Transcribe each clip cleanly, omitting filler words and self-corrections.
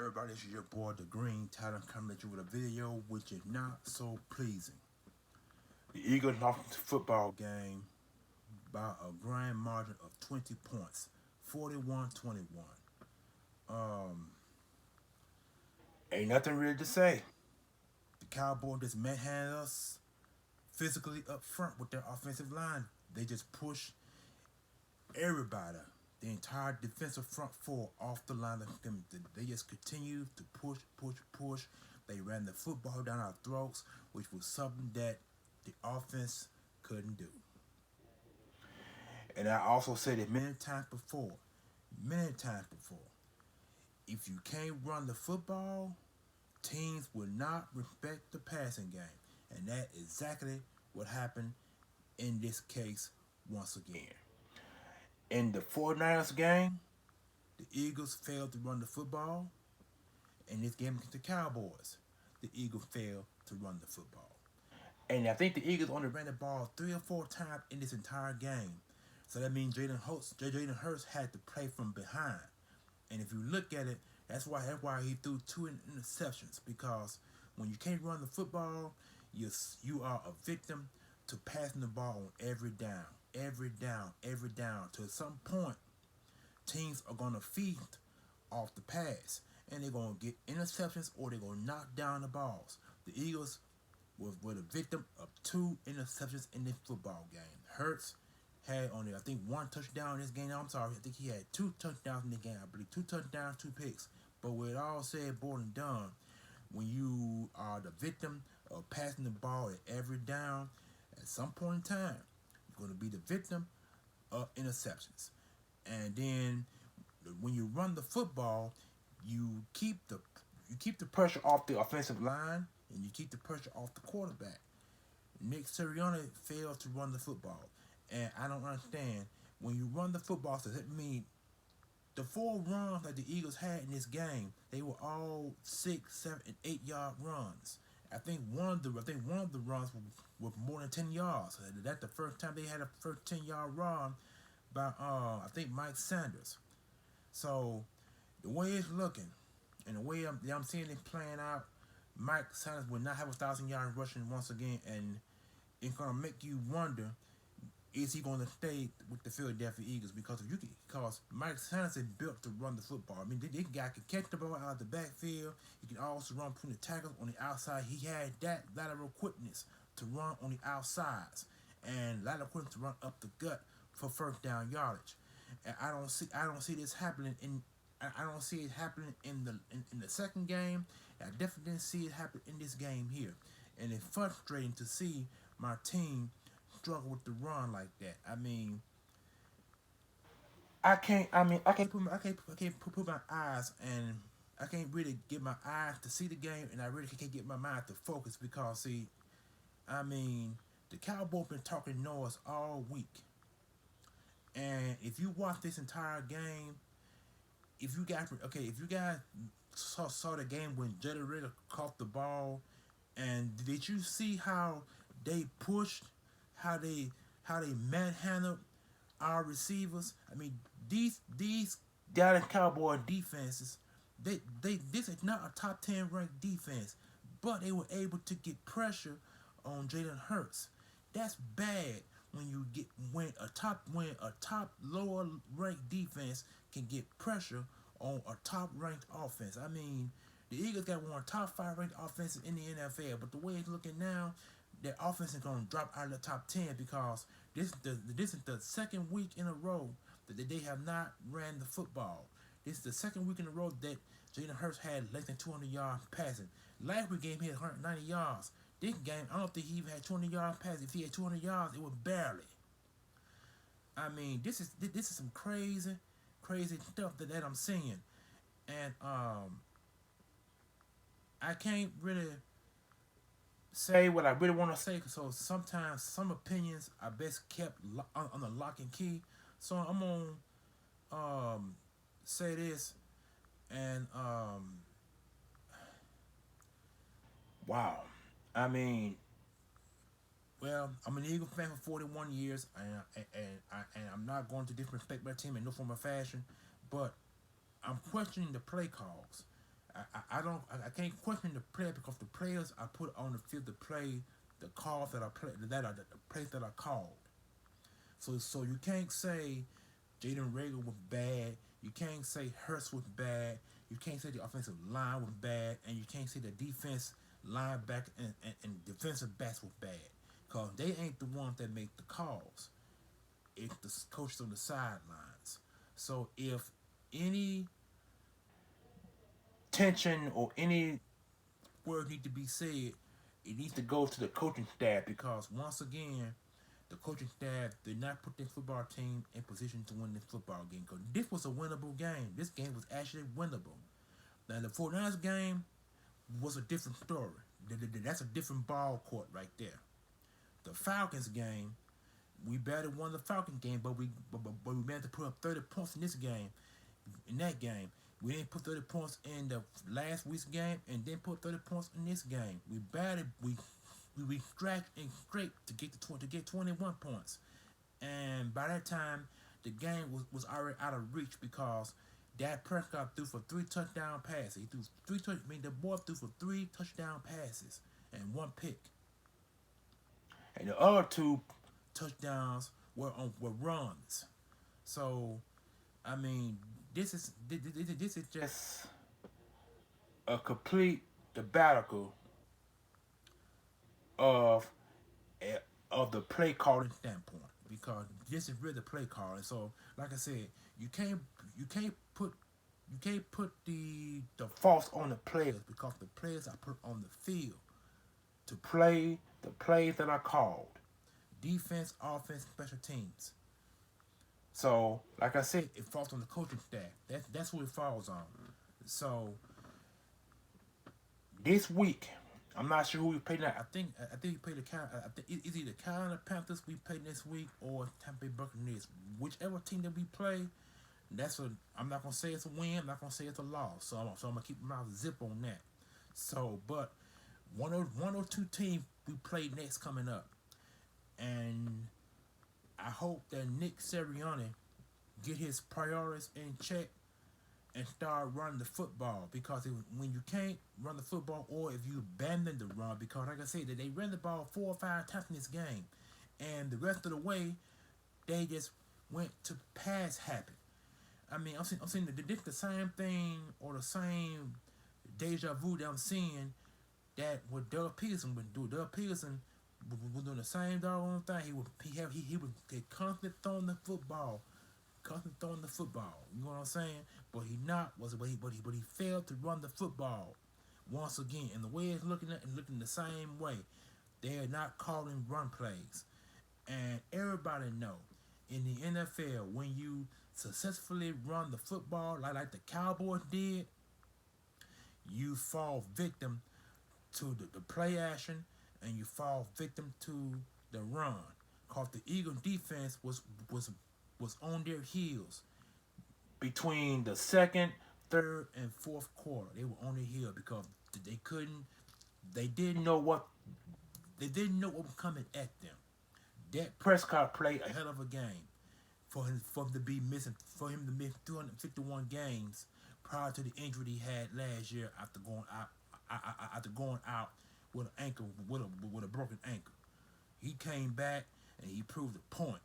Everybody, this is your boy, the Green Titan, coming at you with a video which is not so pleasing. The Eagles lost the football game by a grand margin of 20 points, 41-21. Um, Ain't nothing really to say. The Cowboys just manhandled us physically up front with their offensive line. They just pushed everybody, the entire defensive front four, off the line of scrimmage. They just continued to push. They ran the football down our throats, which was something that the offense couldn't do. And I also said it many times before, if you can't run the football, teams will not respect the passing game. And that's exactly what happened in this case once again. In the 49ers game, the Eagles failed to run the football. In this game against the Cowboys, the Eagles failed to run the football. And I think the Eagles only ran the ball 3 or 4 times in this entire game. So that means Jalen Hurts had to play from behind. And if you look at it, that's why he threw 2 interceptions. Because when you can't run the football, you are a victim to passing the ball on every down. To some point, teams are gonna feed off the pass, and they're gonna get interceptions or they're gonna knock down the balls. The Eagles were the victim of 2 interceptions in this football game. Hurts had only, I think, 1 touchdown in this game. I'm sorry, I think he had 2 touchdowns in the game. I believe 2 touchdowns, 2 picks. But with it all said, boiled and done, when you are the victim of passing the ball at every down, at some point in time, you're going to be the victim of interceptions. And then when you run the football, you keep the pressure off the offensive line, and you keep the pressure off the quarterback. Nick Sirianni failed to run the football, and I don't understand. When you run the football, does that mean the 4 runs that the Eagles had in this game, they were all 6, 7, and 8 yard runs. I think one of the runs was more than 10 yards. That's the first time they had a first 10 yard run by I think Mike Sanders. So the way it's looking, and the way I'm seeing it playing out, Mike Sanders will not have 1,000 yards rushing once again, and it's gonna make you wonder: is he going to stay with the Philadelphia Eagles? Because Mike Sanders is built to run the football. I mean, this guy can catch the ball out of the backfield. He can also run between the tackles on the outside. He had that lateral quickness to run on the outsides, and lateral quickness to run up the gut for first down yardage. And I don't see this happening I don't see it happening in the second game. I definitely didn't see it happen in this game here, and it's frustrating to see my team struggle with the run like that. I mean, I can't put my eyes, and I can't really get my eyes to see the game, and I really can't get my mind to focus because, see, I mean, the Cowboys been talking noise all week, and if you watch this entire game, if you guys saw the game when Jalen Ritter caught the ball, and did you see how they pushed, how they manhandled our receivers? I mean, these Dallas Cowboy defenses, this is not a top 10 ranked defense, but they were able to get pressure on Jalen Hurts. That's bad when a top lower ranked defense can get pressure on a top ranked offense. I mean, the Eagles got one of the top 5 ranked offenses in the NFL, but the way it's looking now, their offense is going to drop out of the top 10 because this is the second week in a row that they have not ran the football. This is the second week in a row that Jalen Hurts had less than 200 yards passing. Last week game he had 190 yards. This game, I don't think he even had 200 yards passing. If he had 200 yards, it was barely. I mean, this is some crazy stuff that I'm seeing, and I can't really say what I really want to say. So sometimes some opinions are best kept on the lock and key. So I'm gonna say this, and wow, I mean, well, I'm an Eagle fan for 41 years, and I'm not going to disrespect my team in no form or fashion, but I'm questioning the play calls. I can't question the player because the players I put on the field to play the calls that I play that are the plays that are called. So you can't say Jaden Rager was bad. You can't say Hurst was bad. You can't say the offensive line was bad, and you can't say the defense linebacker and defensive backs was bad, cause they ain't the ones that make the calls. It's the coaches on the sidelines. So if any tension or any word need to be said, it needs to go to the coaching staff because once again, the coaching staff did not put their football team in position to win this football game because this was a winnable game. This game was actually winnable. Now the 49ers game was a different story. That's a different ball court right there. The Falcons game, we barely won the Falcons game, but we managed to put up 30 points in this game. In that game, we didn't put 30 points in the last week's game, and then put 30 points in this game. We scratched and scraped to get 21 points, and by that time, the game was already out of reach because Dak Prescott threw for 3 touchdown passes. He threw the boy threw for 3 touchdown passes and 1 pick, and the other 2 touchdowns were runs. So, I mean, this is just a complete debacle of of the play calling standpoint because this is really the play calling. So, like I said, you can't put the faults on the players because the players are put on the field to play the plays that are called. Defense, offense, special teams. So, like I said, it falls on the coaching staff. That's who it falls on. So, this week, I'm not sure who we played. I think we played I think it's either Carolina Panthers we played this week or Tampa Bay Buccaneers. Whichever team that we play, I'm not gonna say it's a win. I'm not gonna say it's a loss. So I'm gonna keep my mouth zip on that. So, but one or two teams we play next coming up, and I hope that Nick Sirianni get his priorities in check and start running the football because when you can't run the football or if you abandon the run because like I said they ran the ball 4 or 5 times in this game and the rest of the way they just went to pass happy. I mean I'm seeing the same thing or the same deja vu that I'm seeing that what Doug Peterson would do. Doug Peterson was doing the same doggone thing. He would get constantly throwing the football. You know what I'm saying? But he failed to run the football once again. And the way it's looking the same way. They are not calling run plays. And everybody know in the NFL when you successfully run the football like the Cowboys did, you fall victim to the play action and you fall victim to the run. Cause the Eagles defense was on their heels between the second, third, and fourth quarter. They were on their heel because they didn't know what was coming at them. Dak Prescott played a hell of a game for him to miss 251 games prior to the injury he had last year after going out with an ankle with a broken ankle. He came back and he proved a point.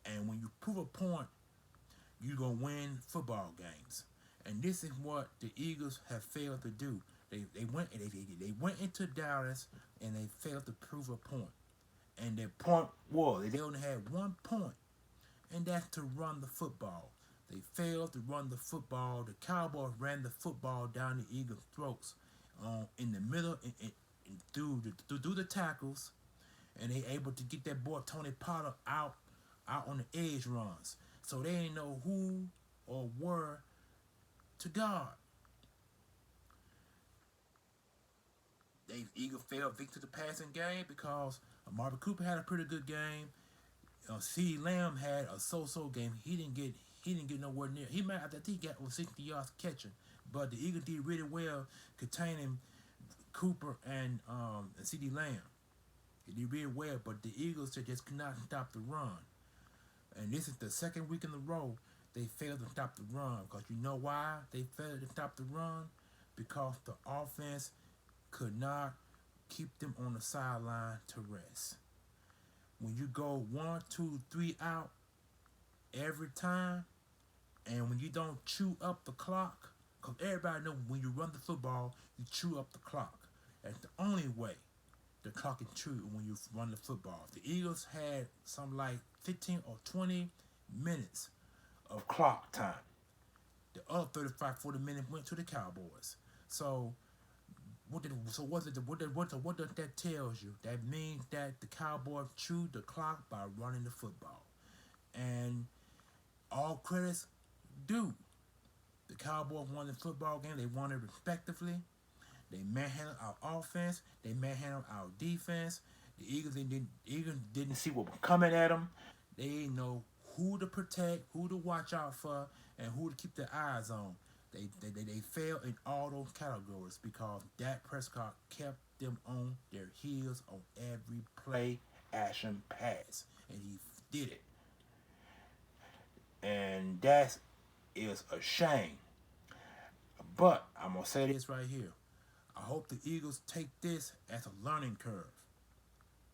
And when you prove a point, you're going to win football games. And this is what the Eagles have failed to do. They went into Dallas and they failed to prove a point. And their point was they only had 1 point, and that's to run the football. They failed to run the football. The Cowboys ran the football down the Eagles' throats in the middle and through the tackles, and they able to get that boy Tony Pollard out on the edge runs. So they didn't know who or where to guard. Eagles failed victim to the passing game because Marvin Cooper had a pretty good game. CeeDee Lamb had a so-so game. He didn't get nowhere near. He might I think he got over 60 yards catching, but the Eagles did really well containing Cooper and CeeDee Lamb. They did really well, but the Eagles just could not stop the run. And this is the second week in a row they failed to stop the run. Because you know why they failed to stop the run? because the offense could not keep them on the sideline to rest. When you go 1, 2, 3 out every time, and when you don't chew up the clock, because everybody knows when you run the football, you chew up the clock. That's the only way the clock is chewed when you run the football. The Eagles had some like 15 or 20 minutes of clock time. The other 35, 40 minutes went to the Cowboys. So what does that tells you? That means that the Cowboys chewed the clock by running the football. And all credits due. The Cowboys won the football game. They won it respectively. They manhandled our offense. They manhandled our defense. The Eagles didn't see what was coming at them. They didn't know who to protect, who to watch out for, and who to keep their eyes on. They failed in all those categories because Dak Prescott kept them on their heels on every play, action, pass, and he did it. And that is a shame. But I'm gonna say this right here. I hope the Eagles take this as a learning curve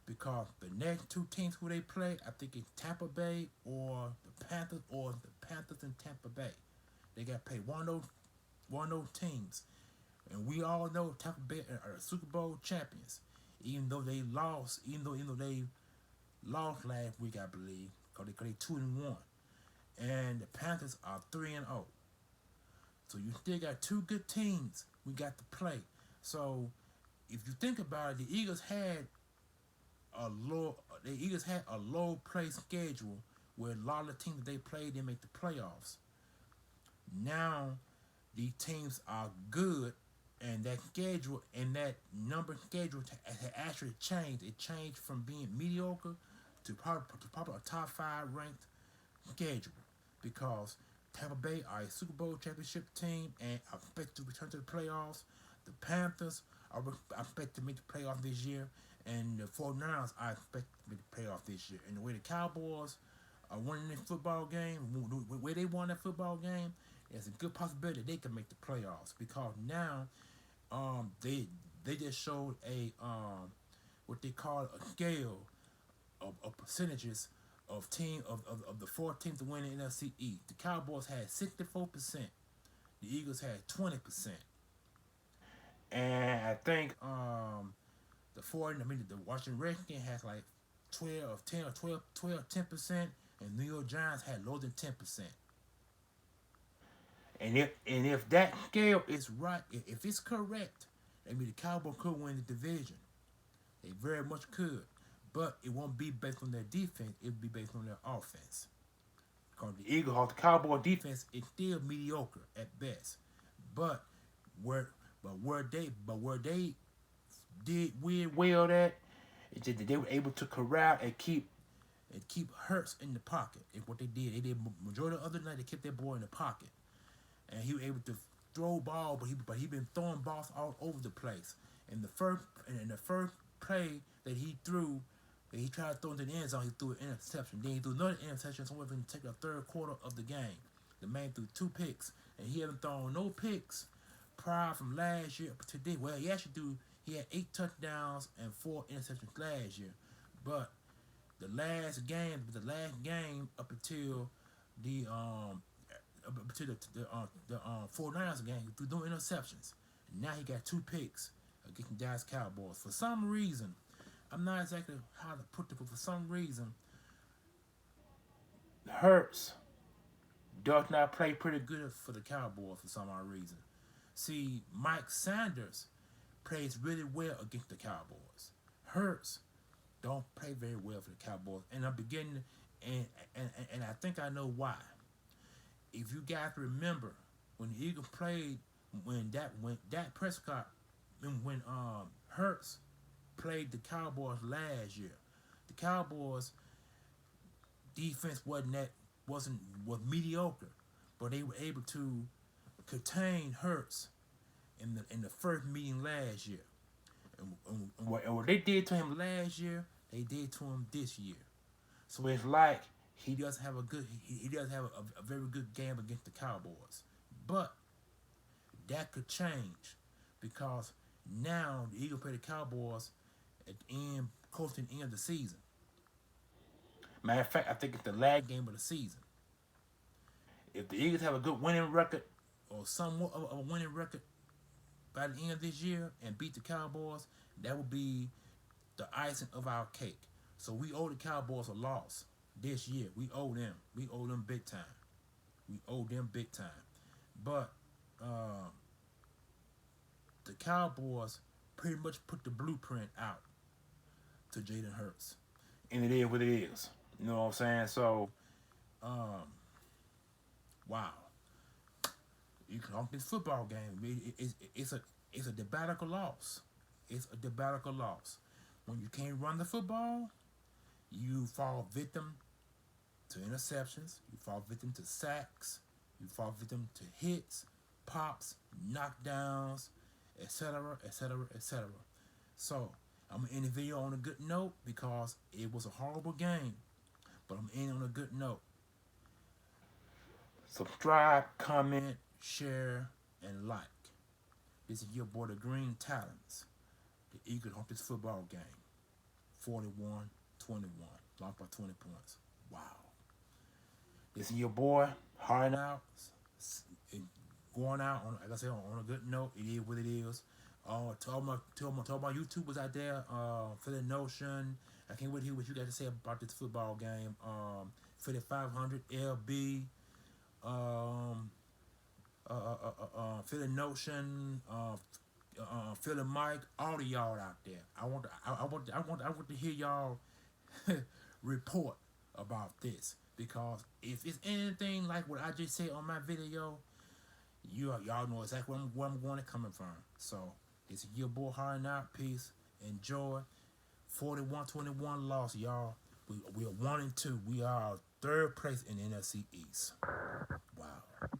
because the next two teams who they play, I think it's Tampa Bay or the Panthers in Tampa Bay. They got to play one of those teams, and we all know Tampa Bay are the Super Bowl champions, even though they lost, even though they lost last week, I believe, because they 2-1, and the Panthers are 3-0. So you still got two good teams we got to play. So if you think about it, the Eagles had a low play schedule where a lot of the teams that they played didn't make the playoffs. Now these teams are good, and that schedule and that number schedule has actually changed. It changed from being mediocre to probably a top 5 ranked schedule because Tampa Bay are a Super Bowl championship team and are expected to return to the playoffs. The Panthers are expected to make the playoffs this year, and the 49ers are expected to make the playoffs this year. And the way the Cowboys are winning the football game, the way they won that football game, there's a good possibility they can make the playoffs because now they just showed a what they call a scale of percentages of the 4 teams to win the NFC East. The Cowboys had 64%. The Eagles had 20%. And I think the Washington Redskins has like 10%, and New York Giants had lower than 10%. And if that scale is right, if it's correct, I mean the Cowboys could win the division. They very much could, but it won't be based on their defense. It'll be based on their offense. Because the Cowboy defense is still mediocre at best. But where they did well at, it's just that they were able to corral and keep Hurts in the pocket. And what they did majority of the other night they kept that boy in the pocket, and he was able to throw ball, but he been throwing balls all over the place. In the first play that he threw, that he tried to throw into the end zone, he threw an interception. Then he threw another interception, so we're going to take the third quarter of the game. The man threw 2 picks, and he haven't thrown no picks prior from last year up to today. Well, he had 8 touchdowns and 4 interceptions last year, but the last game up until the 49ers game, he threw no interceptions. And now he got 2 picks against the Dallas Cowboys. For some reason, I'm not exactly how to put it, but for some reason, Hurts does not play pretty good for the Cowboys for some odd reason. See, Mike Sanders plays really well against the Cowboys. Hurts don't play very well for the Cowboys, and I'm beginning, and I think I know why. If you guys remember when the Eagles played, when Dak Prescott, when Hurts played the Cowboys last year, the Cowboys defense was mediocre, but they were able to contain Hurts in the first meeting last year. And what they did to him last year, they did to him this year. So it's like he does have a very good game against the Cowboys. But that could change because now the Eagles play the Cowboys at the end, close to the end of the season. Matter of fact, I think it's the last game of the season. If the Eagles have a good winning record or somewhat of a winning record by the end of this year and beat the Cowboys, that would be the icing of our cake. So we owe the Cowboys a loss this year. We owe them. We owe them big time. We owe them big time. But the Cowboys pretty much put the blueprint out to Jalen Hurts. And it is what it is. You know what I'm saying? So, wow. You can off this football game. It's a debacle loss. It's a debacle loss. When you can't run the football, you fall victim to interceptions. You fall victim to sacks. You fall victim to hits, pops, knockdowns, etc., etc., etc. So I'm gonna end the video on a good note because it was a horrible game, but I'm ending on a good note. Subscribe, comment, share, and like. This is your boy, the Green Talons. The Eagles on this football game. 41-21. Lost by 20 points. Wow. This is your boy, hard out. Going out, on, like I said, on a good note. It is what it is. To all my YouTubers out there, Philly Notion. I can't wait to hear what you got to say about this football game. Philly 500, LB, Philly Notion, Philly Mike, all of y'all out there. I want to hear y'all report about this, because if it's anything like what I just said on my video, y'all know exactly where I'm going to coming from. So it's your boy Hard Out. Peace. Enjoy. 41-21 loss, y'all. We are 1-2. We are third place in the NFC East. Wow.